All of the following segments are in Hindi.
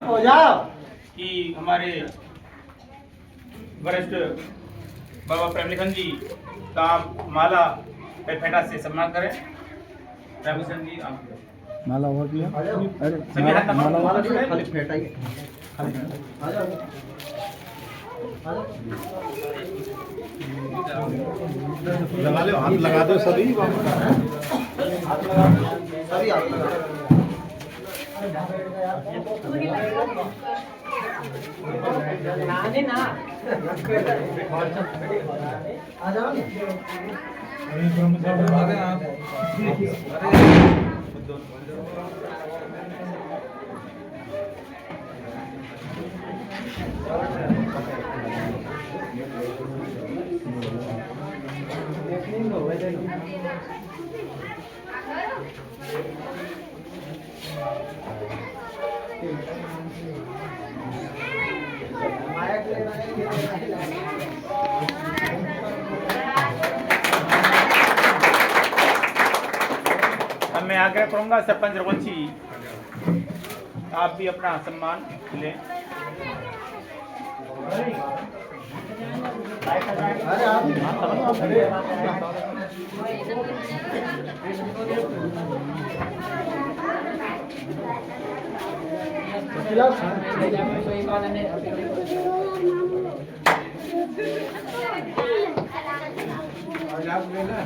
हो जाओ कि हमारे वरिष्ठ बाबा प्रेमलिखन जी का माला पे फेटा से सम्मान करें। प्रेमलिखन जी आप माला और भी है? अरे सभी हाथ माला वाला वाला खाली फेटा ही आ जाओ लगा लो, हाथ लगा दो सभी। हाथ लगा सभी हाथ लगा आ जाओ अब मैं आग्रह करूंगा सरपंच रघुवंशी आप भी अपना सम्मान लें। अरे आप लेना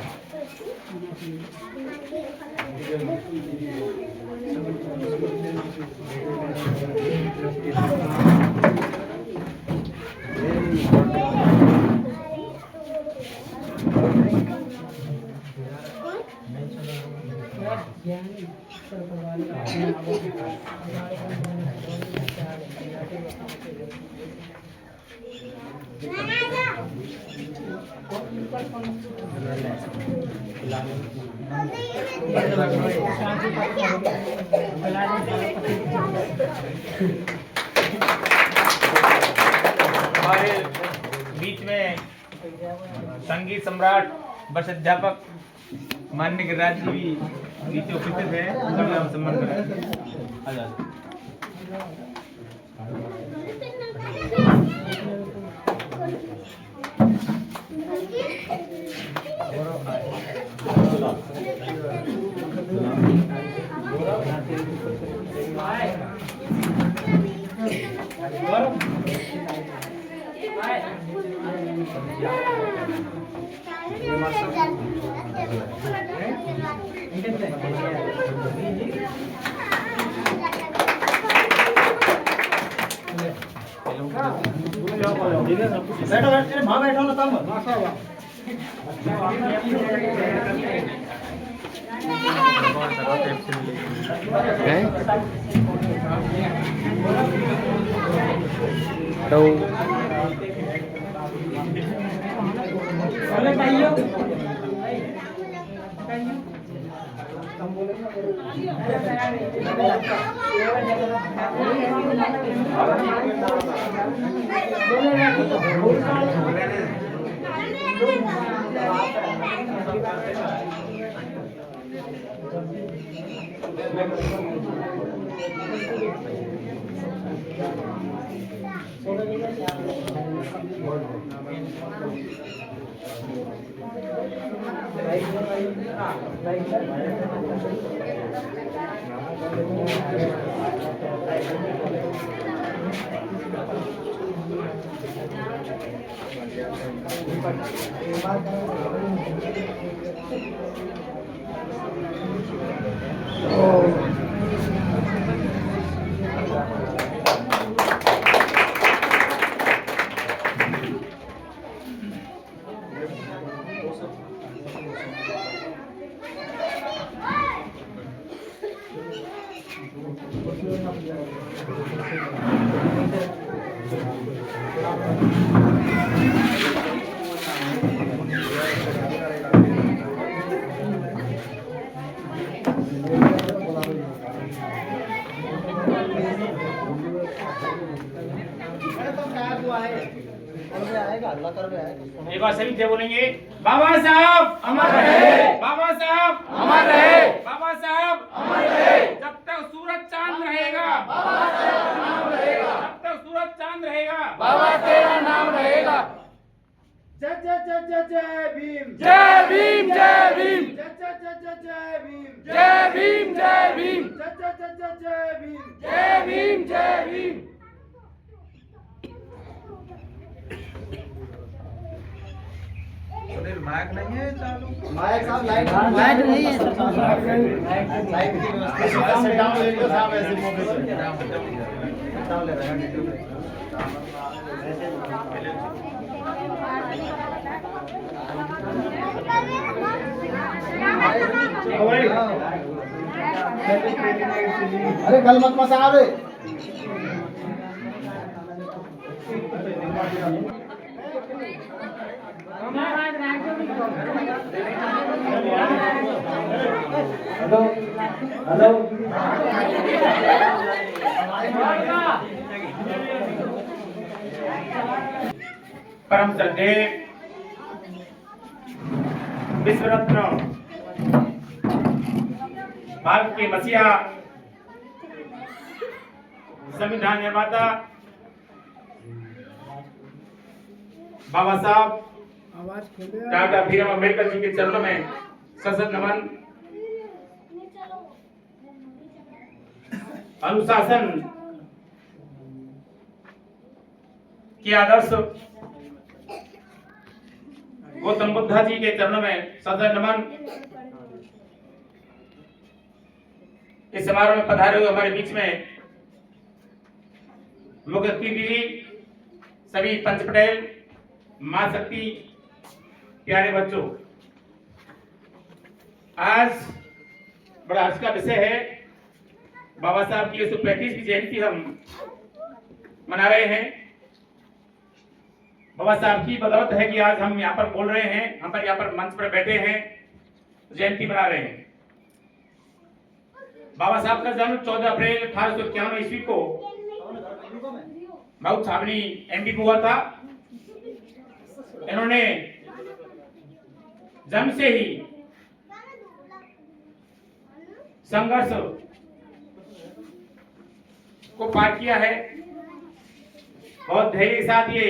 हमारे बीच में संगीत सम्राट वर्ष अध्यापक माननीय गिरिराज जी भी नीचे उपस्थित है, सभी हम सम्मान करें। आ जाओ। बैठो बैठो माँ बैठो ना तब एक बार सभी थे बोलेंगे, बाबा साहब अमर रहे, बाबा साहब अमर रहे, बाबा साहब अमर रहे, जब तक सूरज चांद रहेगा, बाबा साहब जय जय जय जय जय भीम जय भीम जय भीम जय जय जय जय जय भीम जय भीम जय भीम जय जय जय जय जय भीम जय भीम जय भीम। माइक नहीं है चालू। माइक साहब लाइट नहीं है लाइट की व्यवस्था डाउन ले लो साहब ऐसे मौके पे डाउन ले रहे हैं अरे गल मत मसा रे हेलो हेलो परम श्रद्धेय विश्व रत्न भारत के मसीहा संविधान निर्माता बाबा साहब डॉक्टर भीम अम्बेडकर जी के चरणों में सशक्त नमन। अनुशासन के आदर्श गौतम बुद्ध जी के चरणों में सशक्त नमन। इस समारोह में पधारे हुए हमारे बीच में मुख्य अतिथि सभी पंच पटेल, मां शक्ति, प्यारे बच्चों, आज बड़ा हर्ष का विषय है। बाबा साहब की 135वीं जयंती हम मना रहे हैं। बाबा साहब की बदौलत है कि आज हम यहाँ पर बोल रहे हैं, हम पर यहाँ पर मंच पर बैठे हैं, जयंती मना रहे हैं। बाबा साहब का जन्म 14 अप्रैल 1891 ईस्वी को माउथ छावनी एमपी को हुआ था। इन्होंने जन्म से ही संघर्ष को पार किया है। बहुत धैर्य के साथ ये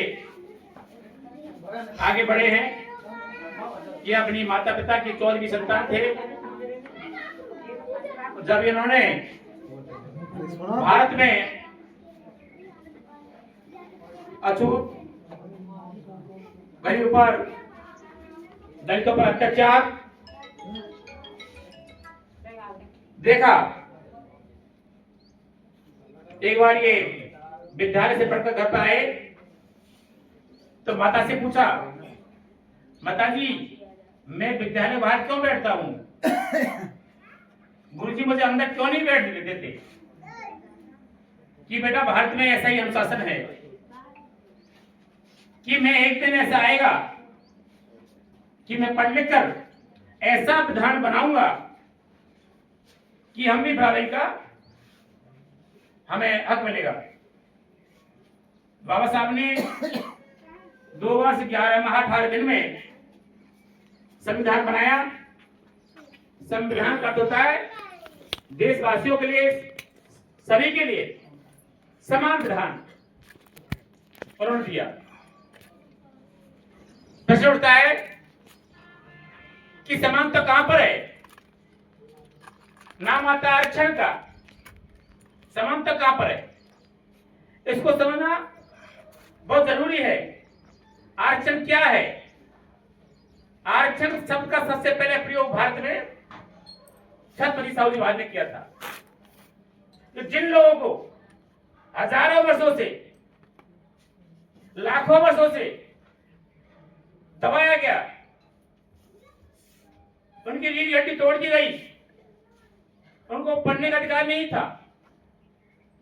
आगे बढ़े हैं। ये अपनी माता पिता की 14वीं संतान थे। जब इन्होंने भारत में अछूत गरीबों पर, दलितों पर अत्याचार देखा, एक बार ये विद्यालय से पढ़कर घर पर आए तो माता से पूछा, माता जी मैं विद्यालय बाहर क्यों बैठता हूँ? गुरुजी मुझे अंदर क्यों नहीं बैठ देते? कि बेटा भारत में ऐसा ही अनुशासन है कि मैं एक दिन ऐसा आएगा कि मैं पढ़ लिख कर ऐसा विधान बनाऊंगा कि हम भी बराबरी का हमें हक मिलेगा। बाबा साहब ने 2 वर्ष 11 माह 18 दिन में संविधान बनाया। संविधान का होता है देशवासियों के लिए, सभी के लिए समान विधान उन्होंने दिया। प्रश्न उठता है कि समानता कहां पर है? नाम आता आरक्षण का, समानता कहां पर है? इसको समझना बहुत जरूरी है। आरक्षण क्या है? आरक्षण शब्द का सबसे पहले प्रयोग भारत में छत्रपति साहू जी महाराज ने किया था। तो जिन लोगों को हजारों वर्षों से, लाखों वर्षों से दबाया गया, उनकी रीढ़ हड्डी तोड़ दी गई, उनको पढ़ने का अधिकार नहीं था,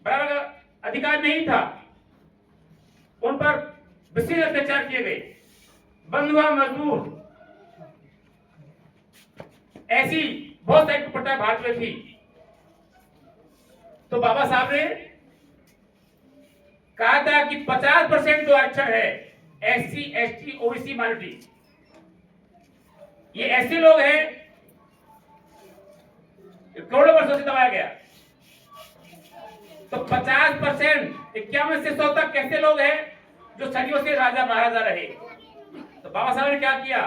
बराबर का अधिकार नहीं था, उन पर विशेष अत्याचार किए गए, बंधुआ मजदूर, ऐसी बहुत सारी प्रथाएं भारत में थी। तो बाबा साहब ने कहा था कि 50% जो आरक्षण है एससी, एसटी, ओबीसी, माइनॉरिटी, ये ऐसे लोग हैं करोड़ों वर्षों से दबाया गया। तो 50% 51 से 100 तक कैसे लोग हैं जो सदियों से राजा महाराजा रहे? तो तो बाबा साहब ने क्या किया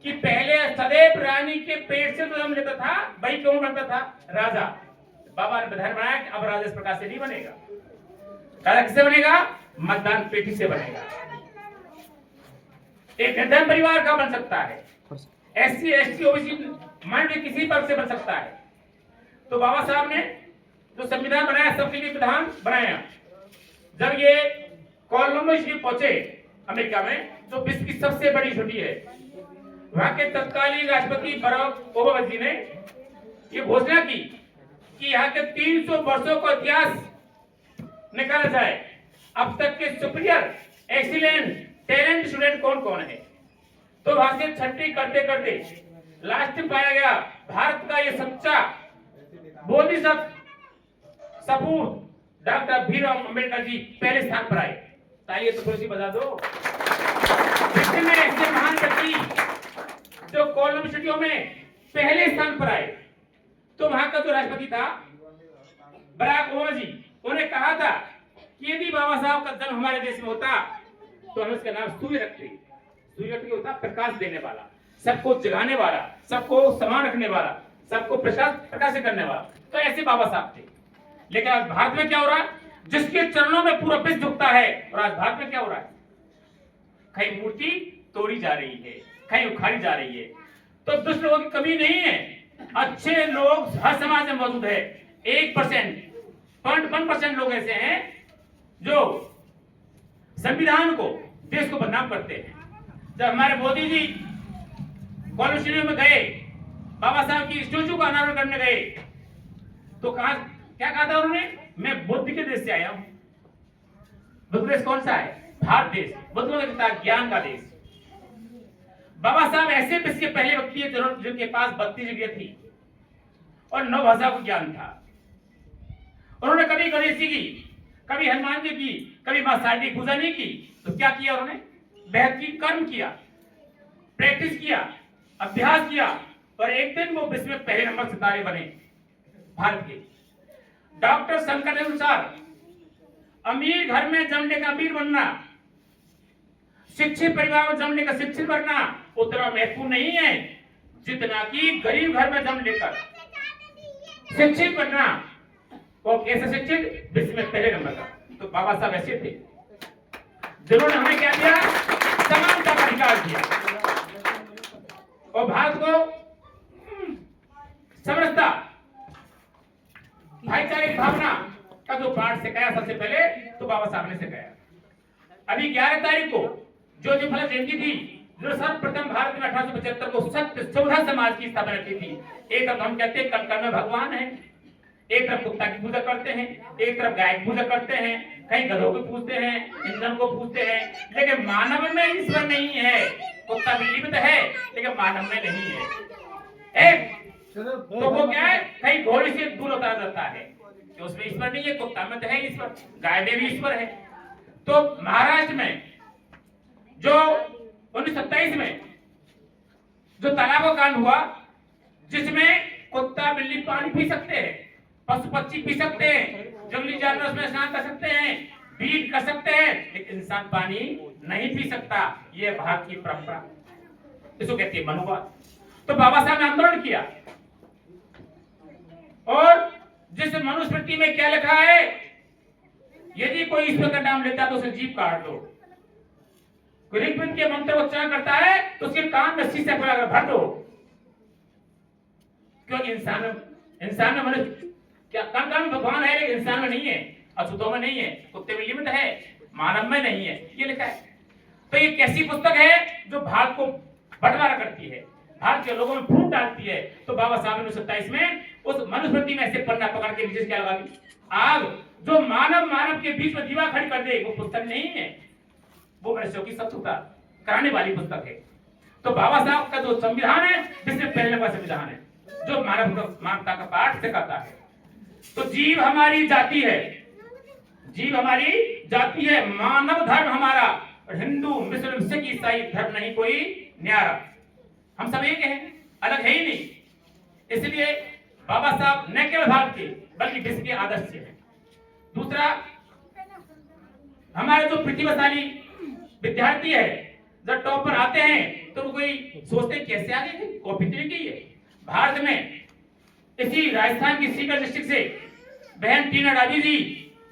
कि पहले सदैव रानी के पेट से तो जन्म लेता था, वही कौन बनता था? राजा। बाबा ने विधान बनाया कि अब राजा इस प्रकार से नहीं बनेगा। राजा किससे बनेगा? मतदान पेटी से बनेगा। एक निर्धन परिवार का बन सकता है, SC ST OBC माइंड में किसी पर से बन सकता है। तो बाबा साहब ने जो संविधान बनाया, सबके लिए विधान बनाया। जब ये कोलंबस पहुंचे अमेरिका में, जो विश्व की सबसे बड़ी छुट्टी है, वहां के तत्कालीन राष्ट्रपति बराक ओबामा जी ने ये घोषणा की कि यहाँ के 300 वर्षों का इतिहास निकाला जाए, अब तक के सुपीरियर एक्सीलेंट टैलेंट स्टूडेंट कौन कौन है। तो वहां से छट्टी करते करते लास्ट में पाया गया भारत का ये सच्चा बोधिसत्व सपूत डॉक्टर भीमराव अंबेडकर जी पहले स्थान पर आए। तालियां तो थोड़ी सी बजा दो। में ऐसे महान व्यक्ति जो कोलंबस सिटियों में पहले स्थान पर आए, तो वहां का जो राष्ट्रपति था बराक ओबामा जी, उन्हें कहा था कि यदि बाबा साहब का जन्म हमारे देश में होता तो हम इसका नाम सूर्य रखते। सूर्य होता प्रकाश देने वाला, सबको जगाने वाला, सबको समान रखने वाला, सबको प्रकाशित करने वाला। तो ऐसे बाबा साहब थे। लेकिन आज भारत में क्या हो रहा है? जिसके चरणों में पूरा विश्व झुकता है। और आज भारत में क्या हो रहा है? कहीं मूर्ति तोड़ी जा रही है, कहीं उखाड़ी जा रही है। तो दुष्ट लोगों की कमी नहीं है, अच्छे लोग हर समाज में मौजूद है। 1% लोग ऐसे हैं जो संविधान को, देश को बदनाम करते हैं। जब हमारे मोदी जी कोलंबस में गए, बाबा साहब की स्टैचू का अनावरण करने गए, तो क्या कहा था उन्होंने? मैं बुद्ध के देश से आया हूं। बुद्ध देश कौन सा है? भारत देश। बुद्ध का ज्ञान का देश। बाबा साहब ऐसे विश्व के पहले व्यक्ति है जिनके पास 32 डिग्री थी और 9 भाषा को ज्ञान था। उन्होंने कभी गणेश जी की, कभी हनुमान जी की, कभी मां शारदा की पूजा नहीं की। तो क्या किया उन्होंने? बेहतरीन कर्म किया, प्रैक्टिस किया, अभ्यास किया, और एक दिन वो विश्व में पहले नंबर सितारे बने भारत के। डॉक्टर शंकर के अनुसार अमीर घर में जन्मने का अमीर बनना, शिक्षित परिवार में जन्मने का शिक्षित बनना उतना महत्वपूर्ण नहीं है जितना कि गरीब घर में जन्म लेकर शिक्षित बनना। वो कैसे शिक्षित? विश्व में पहले नंबर का। तो बाबा साहब ऐसे थे जिन्होंने हमें क्या दिया? समानता का अधिकार दिया और भारत को समरसता, भाईचारे की भावना का जो पाठ सिखाया सबसे पहले, तो बाबा साहब ने सिखाया। अभी 11 तारीख को जो फलक जयंती थी, जो सर्वप्रथम भारत में 1875 को सत्य सुविधा समाज की स्थापना की थी। एक तरफ हम कहते हैं कण में भगवान है, एक तरफ कुत्ता की पूजा करते हैं, एक तरफ गाय की पूजा करते हैं, कहीं गधों को पूजते हैं, इंसान को पूजते हैं, लेकिन मानव में ईश्वर नहीं है। कुत्ता बिल्ली में तो है, लेकिन मानव में नहीं है। एक तो वो क्या है? कहीं घोड़े से दूर उतारा जाता है कि उसमें ईश्वर नहीं है, कुत्ता में तो है ईश्वर, गाय में भी ईश्वर है। तो महाराष्ट्र में जो 1927 में जो तालाब कांड हुआ, जिसमें कुत्ता बिल्ली पानी पी सकते हैं, पशु पक्षी पी सकते हैं, जंगली जानवर उसमें स्नान कर सकते हैं, बीट कर सकते हैं, लेकिन इंसान पानी नहीं पी सकता। ये भारत की परंपरा, इसको कहती है मनुवाद। तो बाबा साहब ने आंदोलन किया और जिस मनुस्मृति में क्या लिखा है? यदि कोई ईश्वर का नाम लेता है तो उसे जीभ काट दो। कोई ऋग्वेद के मंत्र उच्चारण करता है तो उसके कान में शीशे भर दो। क्योंकि इंसान में मनुष्य क्या कान में भगवान है, लेकिन इंसान में नहीं है, अछूतों में नहीं है, कुत्ते बिल्ली में तो है, मानव में नहीं है, ये लिखा है। तो ये कैसी पुस्तक है जो भारत को बंटवारा करती है, भारत के लोगों में फूट डालती है। तो बाबा साहब ने 1927 में उस मनुस्मृति में ऐसे पन्ना पकड़ के नीचे क्या लगा दी? आग जो मानव के बीच में दीवार खड़ी कर दे, वो पुस्तक नहीं है, वो मनुष्यों की शत्रुता कराने वाली पुस्तक है। तो बाबा साहब का जो संविधान है, जिसमें पहले का संविधान है, जो मानवता का पाठ सिखाता है। तो जीव हमारी जाति है, जीव हमारी जाति है, मानव धर्म हमारा, और हिंदू मुस्लिम सिख ईसाई धर्म नहीं कोई न्यारा। हम सब एक हैं, अलग है ही नहीं। इसलिए बाबा साहब न केवल भारत के बल्कि विश्व के आदर्श हैं। दूसरा, हमारे जो प्रतिभाशाली विद्यार्थी है, जब टॉप पर आते हैं तो कोई सोचते कैसे आ गए, कॉपी तो नहीं की है। भारत में इसी राजस्थान की सीकर डिस्ट्रिक्ट से बहन टीना डाबी जी,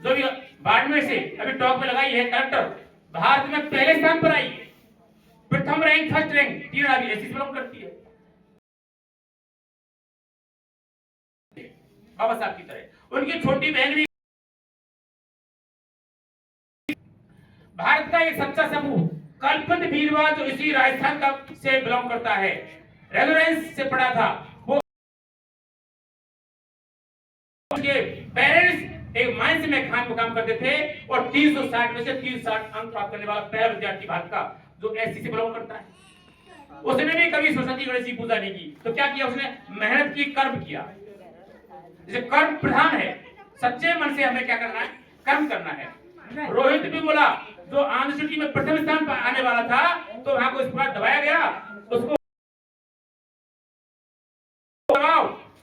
जो भी बाड़मेर से अभी टॉप में लगाई है कलेक्टर, भारत में पहले स्थान पर आई, प्रथम रैंक, फर्स्ट रैंक टीना डाबी ऐसी बिलोंग करती है बाबा साहब की तरह। उनकी छोटी बहन भी भारत का एक सच्चा समूह कल्पित वीरवाद जो इसी राजस्थान का से बिलोंग करता है, रेगुलेंस से पढ़ा था, वो उसके पेरेंट्स एक माइंस में खान को काम करते थे और 360 में से 360 अंक प्राप्त करने वाला पहला विद्यार्थी भारत का जो एससी से बिलोंग करता है। उसने भी कभी सरस्वती गणेश की पूजा नहीं की, तो क्या किया उसने, मेहनत की, कर्म किया। जैसे कर्म प्रधान है, सच्चे मन से हमें क्या करना है, कर्म करना है। रोहित भी बोला जो आंध्र सिटी में प्रथम स्थान पर आने वाला था, तो वहां को इस प्रकार दबाया गया, उसको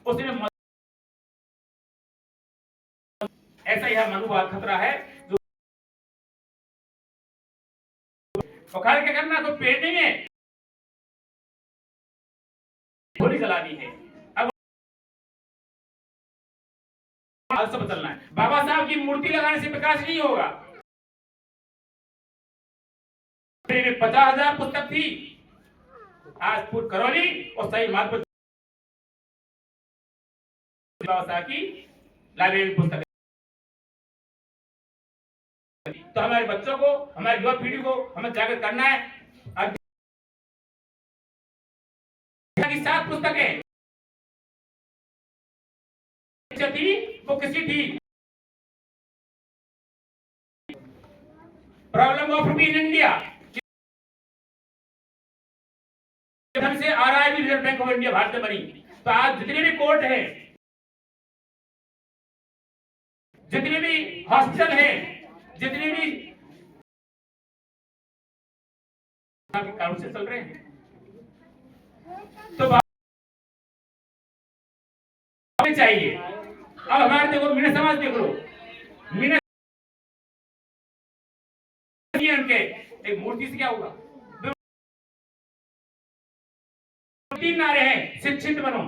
उसने ऐसा यह मनोभाव खतरा है जो उखाड़ के करना, तो पेड़ नहीं है, गोली चलानी है। अब सब चलना है। बाबा साहब की मूर्ति लगाने से विकास नहीं होगा। 50,000 पुस्तक थी, आज पूरी करौली और सही मार्ग पर बाबा साहब की लाइब्रेरी पुस्तक। तो हमारे बच्चों को, हमारी युवा पीढ़ी को हमें जागृत करना है। अब की 7 पुस्तकें थी, वो किसी थी problem of rupee in India से RIB Reserve Bank of India Bharat में बनी। तो आज जितने भी कोर्ट हैं, जितने भी हॉस्पिटल हैं, जितने भी कानून से चल रहे हैं, तो चाहिए। अब हमारे देखो मीना समाज देख लो, मीना उनके एक मूर्ति से क्या होगा, 3 नारे हैं, शिक्षित बनो,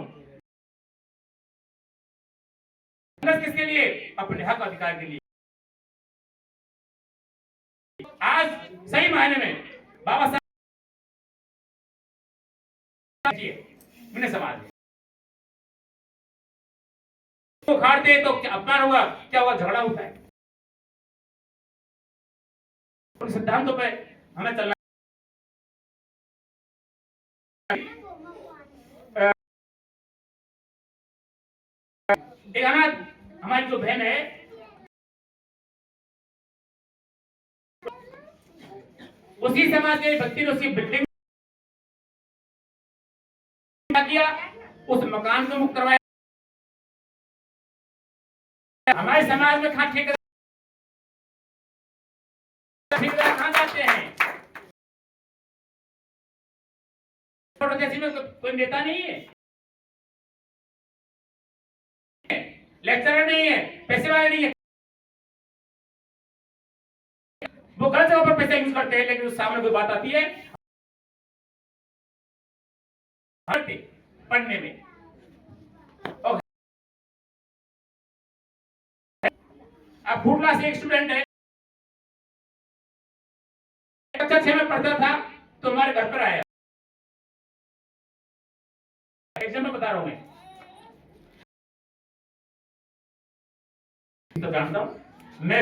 किसके लिए, अपने हक अधिकार के लिए। आज सही मायने में बाबा साहब मीना समाज तो खाड़ते तो क्या अपमान होगा, क्या होगा, झगड़ा होता है। उन सिद्धांतों पे हमें चलना। एक अनाथ हमारी जो बहन है, उसी समाज के व्यक्ति ने उसकी बिल्डिंग किया, उस मकान को मुक्त करवाया। हमारे समाज में कहां ठेकेदार कहां जाते हैं, जैसे में कोई नेता नहीं है, लेक्चरर नहीं है, पैसे वाले नहीं है, वो गलत जगह पर पैसे यूज करते हैं। लेकिन उस सामने कोई बात आती है पढ़ने में, अब फूड क्लास एक स्टूडेंट है, कक्षा 6 में पढ़ता था, तो हमारे घर पर आया, एग्जाम में बता रहा हूं मैं, तो जानता हूं मैं